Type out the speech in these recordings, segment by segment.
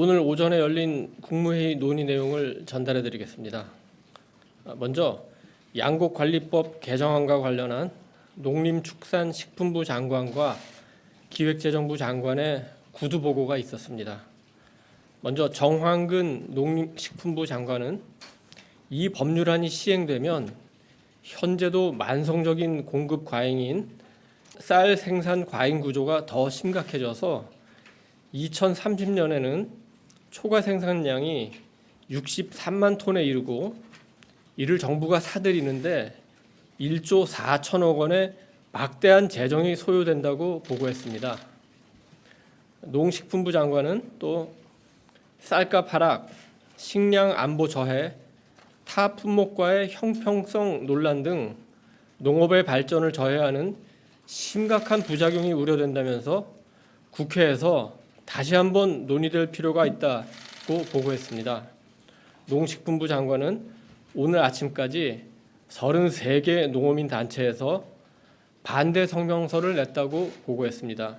오늘 오전에 열린 국무회의 논의 내용을 전달해 드리겠습니다. 먼저 양곡관리법 개정안과 관련한 농림축산식품부 장관과 기획재정부 장관의 구두 보고가 있었습니다. 먼저 정황근 농림식품부 장관은 이 법률안이 시행되면 현재도 만성적인 공급 과잉인 쌀 생산 과잉 구조가 더 심각해져서 2030년에는 초과 생산량이 63만 톤에 이르고 이를 정부가 사들이는데 1조 4천억 원의 막대한 재정이 소요된다고 보고했습니다. 농식품부 장관은 또 쌀값 하락, 식량 안보 저해, 타 품목과의 형평성 논란 등 농업의 발전을 저해하는 심각한 부작용이 우려된다면서 국회에서 다시 한번 논의될 필요가 있다고 보고했습니다. 농식품부 장관은 오늘 아침까지 33개 농어민 단체에서 반대 성명서를 냈다고 보고했습니다.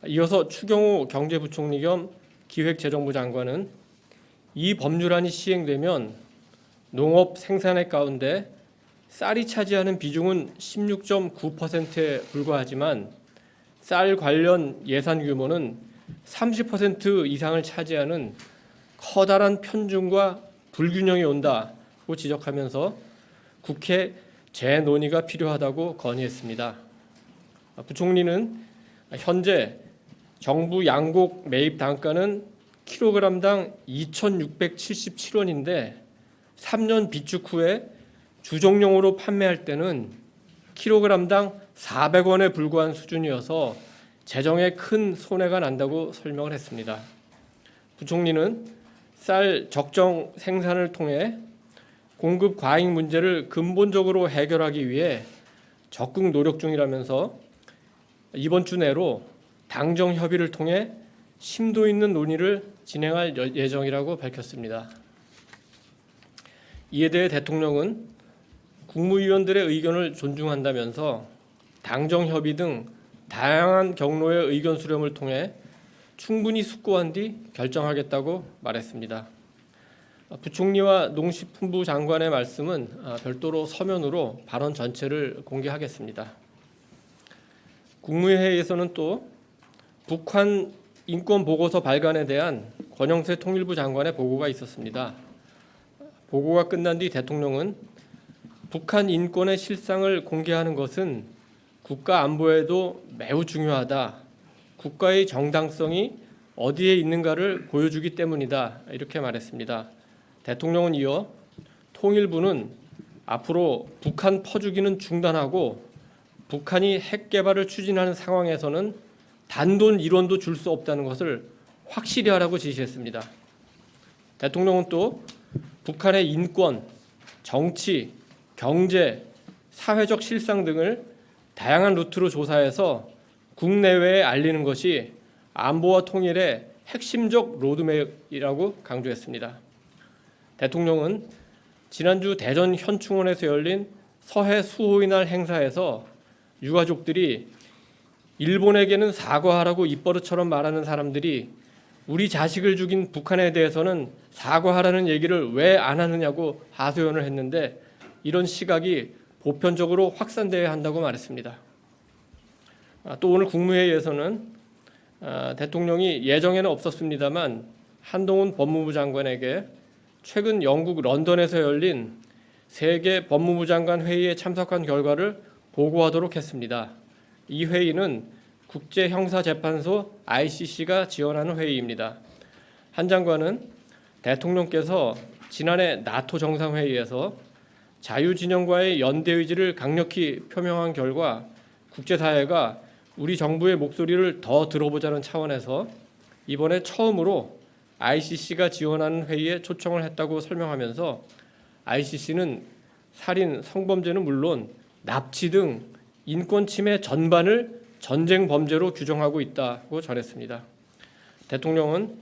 이어서 추경호 경제부총리 겸 기획재정부 장관은 이 법률안이 시행되면 농업 생산액 가운데 쌀이 차지하는 비중은 16.9%에 불과하지만 쌀 관련 예산 규모는 30% 이상을 차지하는 커다란 편중과 불균형이 온다고 지적하면서 국회 재논의가 필요하다고 건의했습니다. 부총리는 현재 정부 양곡 매입 단가는 킬로그램당 2,677원인데 3년 비축 후에 주종용으로 판매할 때는 킬로그램당 400원에 불과한 수준이어서 재정에 큰 손해가 난다고 설명을 했습니다. 부총리는 쌀 적정 생산을 통해 공급 과잉 문제를 근본적으로 해결하기 위해 적극 노력 중이라면서 이번 주 내로 당정 협의를 통해 심도 있는 논의를 진행할 예정이라고 밝혔습니다. 이에 대해 대통령은 국무위원들의 의견을 존중한다면서 당정 협의 등 다양한 경로의 의견 수렴을 통해 충분히 숙고한 뒤 결정하겠다고 말했습니다. 부총리와 농식품부 장관의 말씀은 별도로 서면으로 발언 전체를 공개하겠습니다. 국무회의에서는 또 북한 인권 보고서 발간에 대한 권영세 통일부 장관의 보고가 있었습니다. 보고가 끝난 뒤 대통령은 북한 인권의 실상을 공개하는 것은 국가 안보에도 매우 중요하다. 국가의 정당성이 어디에 있는가를 보여주기 때문이다. 이렇게 말했습니다. 대통령은 이어 통일부는 앞으로 북한 퍼주기는 중단하고 북한이 핵 개발을 추진하는 상황에서는 단돈 1원도 줄 수 없다는 것을 확실히 하라고 지시했습니다. 대통령은 또 북한의 인권, 정치, 경제, 사회적 실상 등을 다양한 루트로 조사해서 국내외에 알리는 것이 안보와 통일의 핵심적 로드맵이라고 강조했습니다. 대통령은 지난주 대전 현충원에서 열린 서해 수호의 날 행사에서 유가족들이 일본에게는 사과하라고 입버릇처럼 말하는 사람들이 우리 자식을 죽인 북한에 대해서는 사과하라는 얘기를 왜 안 하느냐고 하소연을 했는데 이런 시각이 보편적으로 확산돼야 한다고 말했습니다. 또 오늘 국무회의에서는 대통령이 예정에는 없었습니다만 한동훈 법무부 장관에게 최근 영국 런던에서 열린 세계 법무부 장관 회의에 참석한 결과를 보고하도록 했습니다. 이 회의는 국제형사재판소 ICC가 지원하는 회의입니다. 한 장관은 대통령께서 지난해 나토 정상회의에서 자유진영과의 연대 의지를 강력히 표명한 결과 국제사회가 우리 정부의 목소리를 더 들어보자는 차원에서 이번에 처음으로 ICC가 지원하는 회의에 초청을 했다고 설명하면서 ICC는 살인, 성범죄는 물론 납치 등 인권 침해 전반을 전쟁 범죄로 규정하고 있다고 전했습니다. 대통령은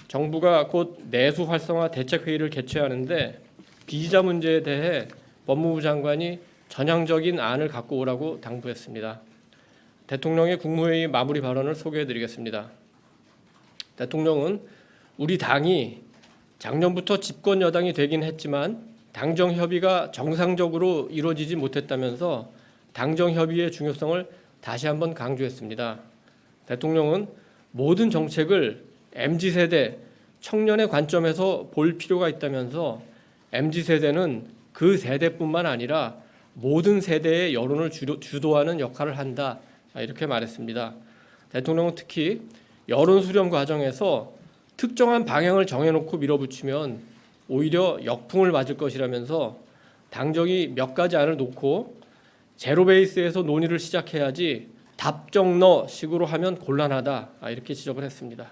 정부가 곧 내수 활성화 대책회의를 개최하는데 비자 문제에 대해 법무부 장관이 전향적인 안을 갖고 오라고 당부했습니다. 대통령의 국무회의 마무리 발언을 소개해 드리겠습니다. 대통령은 우리 당이 작년부터 집권 여당이 되긴 했지만 당정 협의가 정상적으로 이루어지지 못했다면서 당정 협의의 중요성을 다시 한번 강조했습니다. 대통령은 모든 정책을 MZ세대, 청년의 관점에서 볼 필요가 있다면서 MZ세대는 그 세대뿐만 아니라 모든 세대의 여론을 주도하는 역할을 한다, 이렇게 말했습니다. 대통령은 특히 여론 수렴 과정에서 특정한 방향을 정해놓고 밀어붙이면 오히려 역풍을 맞을 것이라면서 당정이 몇 가지 안을 놓고 제로 베이스에서 논의를 시작해야지 답정너 식으로 하면 곤란하다, 이렇게 지적을 했습니다.